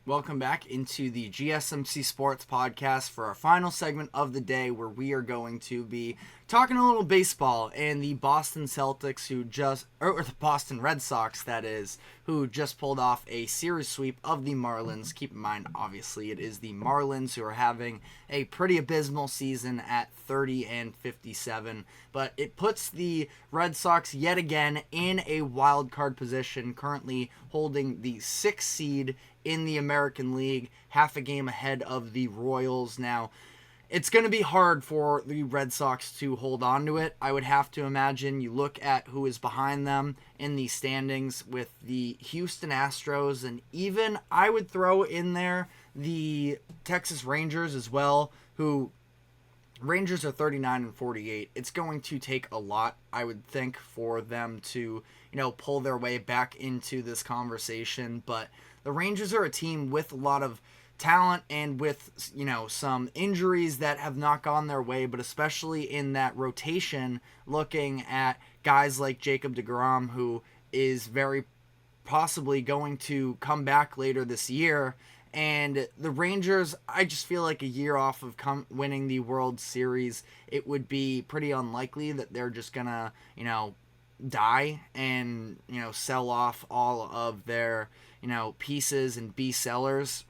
Welcome back into the GSMC Sports Podcast for our final segment of the day, where we are going to be talking a little baseball and the Boston Celtics, or the Boston Red Sox, that is, who just pulled off a series sweep of the Marlins. Keep in mind, obviously, it is the Marlins who are having a pretty abysmal season at 30-57, but it puts the Red Sox yet again in a wild card position, currently holding the 6th seed in the American League, half a game ahead of the Royals. Now, it's going to be hard for the Red Sox to hold on to it, I would have to imagine. You look at who is behind them in the standings with the Houston Astros, and even I would throw in there the Texas Rangers as well, who Rangers are 39-48. It's going to take a lot, I would think, for them to, pull their way back into this conversation. But the Rangers are a team with a lot of talent and with, some injuries that have not gone their way, but especially in that rotation, looking at guys like Jacob deGrom, who is very possibly going to come back later this year. And the Rangers, I just feel like a year off of winning the World Series, it would be pretty unlikely that they're just going to, die and, sell off all of their, pieces and be sellers.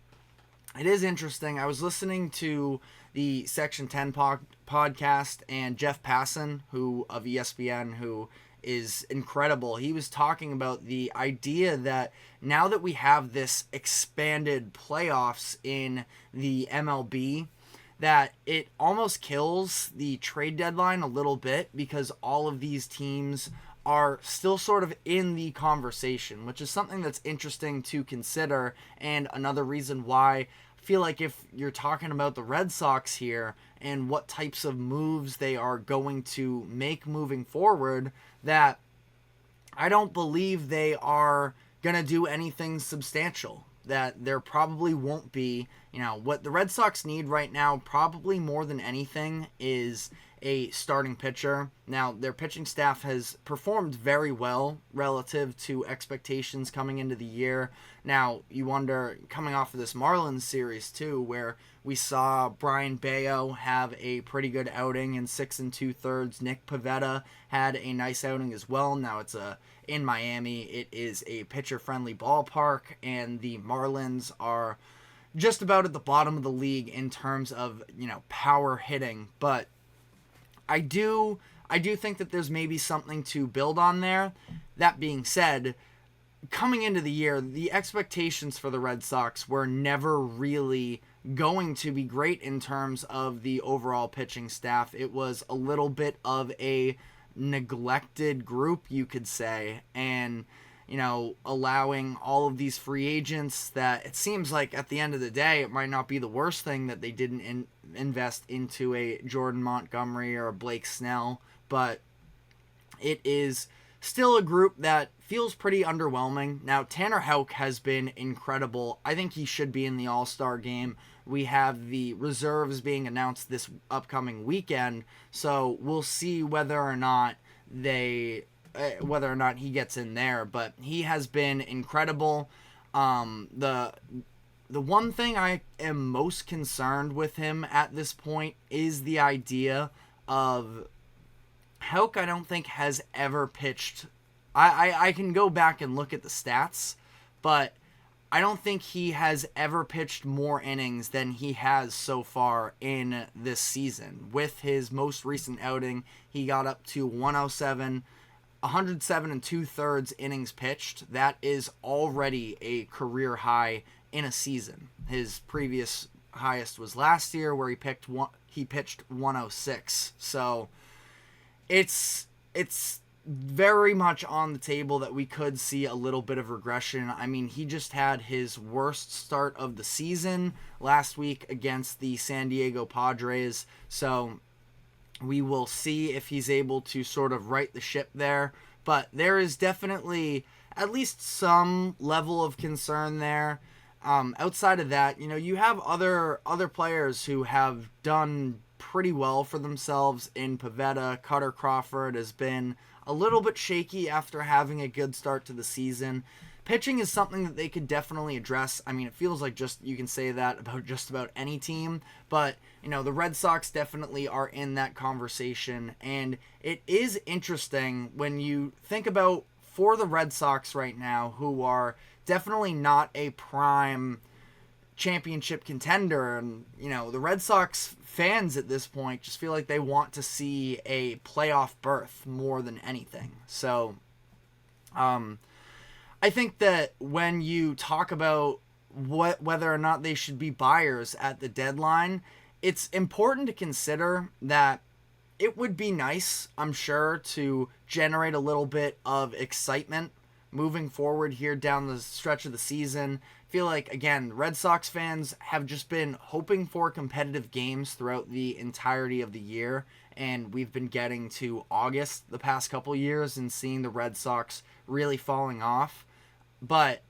It is interesting. I was listening to the Section 10 podcast, and Jeff Passan, of ESPN, who is incredible. He was talking about the idea that now that we have this expanded playoffs in the MLB, that it almost kills the trade deadline a little bit, because all of these teams are still sort of in the conversation, which is something that's interesting to consider, and another reason why I feel like if you're talking about the Red Sox here and what types of moves they are going to make moving forward, that I don't believe they are going to do anything substantial. That there probably won't be, what the Red Sox need right now, probably more than anything, is a starting pitcher. Now, their pitching staff has performed very well relative to expectations coming into the year. Now, you wonder, coming off of this Marlins series too, where we saw Brian Bayo have a pretty good outing in 6 2/3. Nick Pivetta had a nice outing as well. Now, it's in Miami. It is a pitcher-friendly ballpark, and the Marlins are just about at the bottom of the league in terms of, power hitting. But I do think that there's maybe something to build on there. That being said, coming into the year, the expectations for the Red Sox were never really going to be great in terms of the overall pitching staff. It was a little bit of a neglected group, you could say, and allowing all of these free agents that it seems like at the end of the day it might not be the worst thing that they didn't invest into a Jordan Montgomery or a Blake Snell, but it is still a group that feels pretty underwhelming. Now, Tanner Houck has been incredible. I think he should be in the All-Star game. We have the reserves being announced this upcoming weekend, so we'll see whether or not he gets in there. But he has been incredible. The one thing I am most concerned with him at this point is the idea of Houck. I don't think has ever pitched. I can go back and look at the stats, but I don't think he has ever pitched more innings than he has so far in this season. With his most recent outing, he got up to 107 2/3 innings pitched. That is already a career high in a season. His previous highest was last year, where he pitched 106. So it's very much on the table that we could see a little bit of regression. I mean, he just had his worst start of the season last week against the San Diego Padres. So we will see if he's able to sort of right the ship there. But there is definitely at least some level of concern there. Outside of that, you have other players who have done pretty well for themselves in Pivetta. Cutter Crawford has been a little bit shaky after having a good start to the season. pitching is something that they could definitely address. I mean, it feels like just you can say that about just about any team, but the Red Sox definitely are in that conversation, and it is interesting when you think about for the Red Sox right now, who are definitely not a prime championship contender, and the Red Sox fans at this point just feel like they want to see a playoff berth more than anything. So I think that when you talk about whether or not they should be buyers at the deadline, it's important to consider that it would be nice, I'm sure, to generate a little bit of excitement moving forward here down the stretch of the season. I feel like, again, Red Sox fans have just been hoping for competitive games throughout the entirety of the year, and we've been getting to August the past couple years and seeing the Red Sox really falling off. But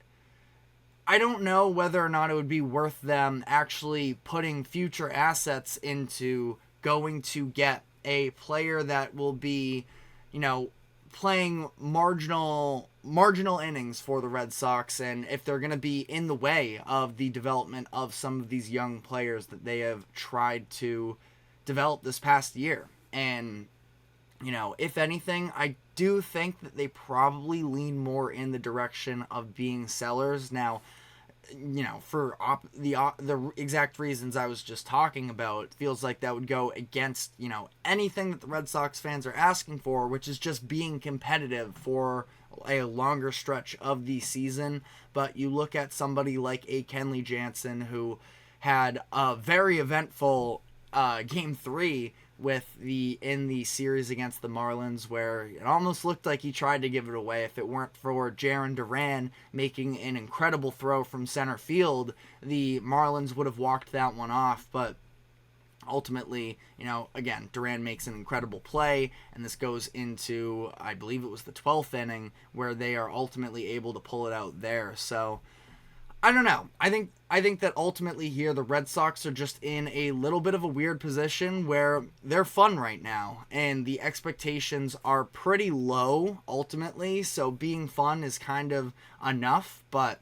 I don't know whether or not it would be worth them actually putting future assets into going to get a player that will be, playing marginal innings for the Red Sox, and if they're going to be in the way of the development of some of these young players that they have tried to develop this past year. And, if anything, I do think that they probably lean more in the direction of being sellers. Now, for the exact reasons I was just talking about, it feels like that would go against, anything that the Red Sox fans are asking for, which is just being competitive for a longer stretch of the season. But you look at somebody like a Kenley Jansen, who had a very eventful Game 3 in the series against the Marlins, where it almost looked like he tried to give it away. If it weren't for Jarren Duran making an incredible throw from center field, the Marlins would have walked that one off. But ultimately, again, Duran makes an incredible play, and this goes into, I believe it was the 12th inning, where they are ultimately able to pull it out there. So I don't know. I think that ultimately here the Red Sox are just in a little bit of a weird position where they're fun right now, and the expectations are pretty low ultimately, so being fun is kind of enough. But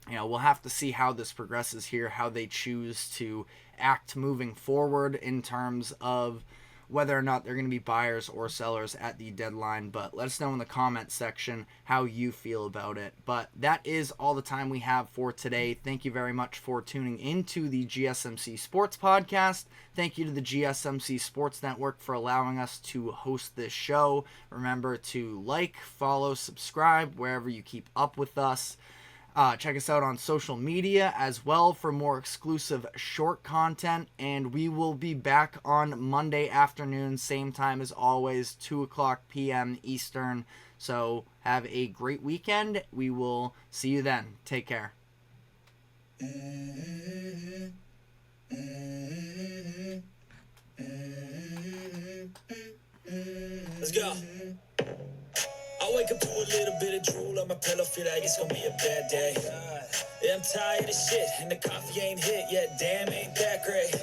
we'll have to see how this progresses here, how they choose to act moving forward in terms of whether or not they're going to be buyers or sellers at the deadline. But let us know in the comments section how you feel about it. But that is all the time we have for today. Thank you very much for tuning into the GSMC Sports Podcast. Thank you to the GSMC Sports Network for allowing us to host this show. Remember to like, follow, subscribe wherever you keep up with us. Check us out on social media as well for more exclusive short content, and we will be back on Monday afternoon, same time as always, 2 o'clock p.m. Eastern. So have a great weekend. We will see you then. Take care. Let's go. I wake up to a little bit of drool on my pillow, feel like it's gonna be a bad day. Yeah, I'm tired of shit, and the coffee ain't hit yet, damn, ain't that great.